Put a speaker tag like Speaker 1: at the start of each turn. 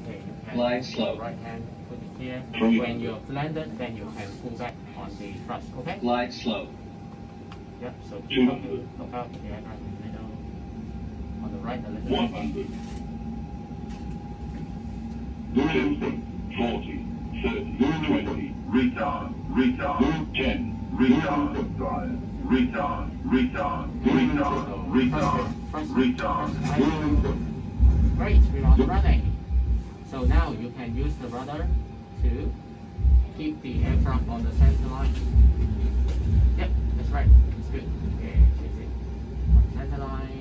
Speaker 1: Okay, you can
Speaker 2: Fly slow.
Speaker 1: right hand put it here. When you've landed, then you can pull back on the thrust. Okay.
Speaker 2: Glide slow.
Speaker 1: Yep. So keep looking, look out the aircraft in the middle. On the right, a little bit.
Speaker 3: 100. 10, 40, 30, 20, retard, 10, retard,
Speaker 1: Great, we're on the runway. So now you can use the rudder to keep the aircraft on the center line. Yep, that's right. It's good. Okay, is it on the center line?